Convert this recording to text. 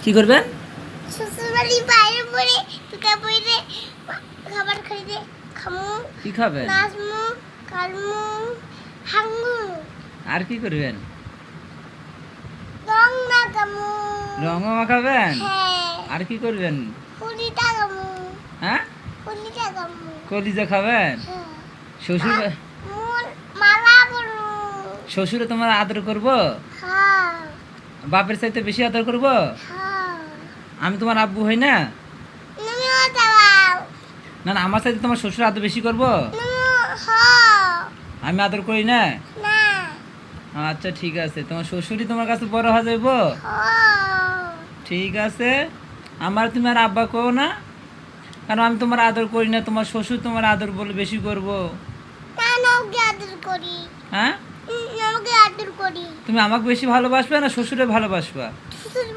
কি করবেন? শ্বশুরবাড়ি বাইরে পড়ে পিকা পড়ে খাবার খাইতে খামু। কি খাবেন? নাচমু, কালমু, হাঙ্গু, আর কি করবেন? রং লাগামু। রঙও মাখাবেন? হ্যাঁ। আর কি করবেন? পুলি টাগামু। হ্যাঁ, পুলি টাগামু। কলিজা খাবেন? হ্যাঁ। শ্বশুর মূল মালা বলু। শ্বশুরে তোমার আদর করব? হ্যাঁ। বাপের চাইতে বেশি আদর করব? হ্যাঁ। আমি তোমার আব্বু হই না? তুমিও দাও। না না, আমার চাইতে তোমার শ্বশুর আদর বেশি করব? হ্যাঁ। আমি আদর করি না? না। আচ্ছা ঠিক আছে, তোমার শ্বশুরই তোমার কাছে বড় হয়ে যাইব? হ্যাঁ। ঠিক আছে, আমার তুমি আর আব্বা কও না, কারণ আমি তোমার আদর করি না, তোমার শ্বশুর তোমার আদর বলে বেশি করব। না, ওকে আদর করি। হ্যাঁ, ওকে আদর করি। তুমি আমাকে বেশি ভালোবাসবে না শ্বশুরে ভালোবাসবা? শ্বশুর